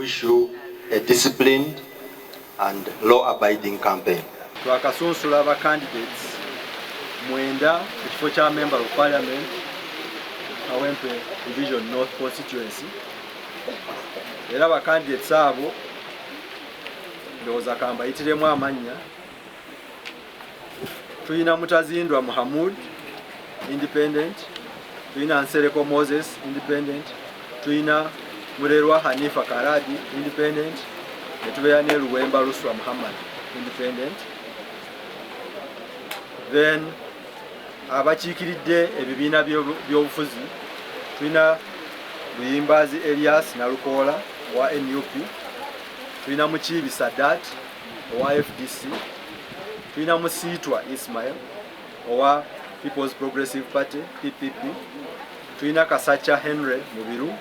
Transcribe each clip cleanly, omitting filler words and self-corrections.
issue a disciplined and law-abiding campaign. Twakasunsula aba candidates mwenda ekifo kya member of parliament Kawempe Division North constituency. Era aba candidates abo ndowooza kamba yitiremu amannya. Tuyina Mutazindwa Muhammad independent, tuyina Nsereko Moses independent, tuyina Murerwa Hanifa Karadi independent, netubeera ne Luwemba Ruswa Muhammad independent. Then abakiikiridde ebibiina by'obufuzi tuyina Luyimbazi Elias Nalukoola owa NUP, tuyina Mukiibi Sadat owa FDC, tuyina Musiitwa Ismail owa People's Progressive Party PPP, tuyina Kasacha Henry Mubiru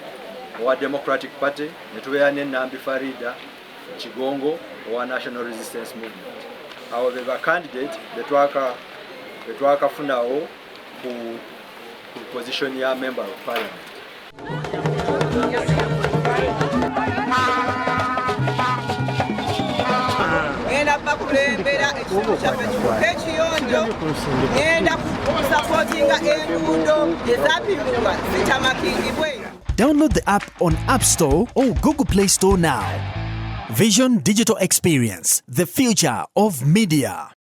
owa Democratic Party, netubeera ne Nambi Farida Kigongo owa National Resistance Movement. Abo be ba candidate betwakafunawo ku position ya member of parliament. Ngenda bakulembera ekitundu kyaffe kifuuke ekiyonjo, ngenda kusupportinga enguudo ezapimibwa zitamakingibwe. Download the app on App Store or Google Play Store now. Vision Digital Experience, the future of media.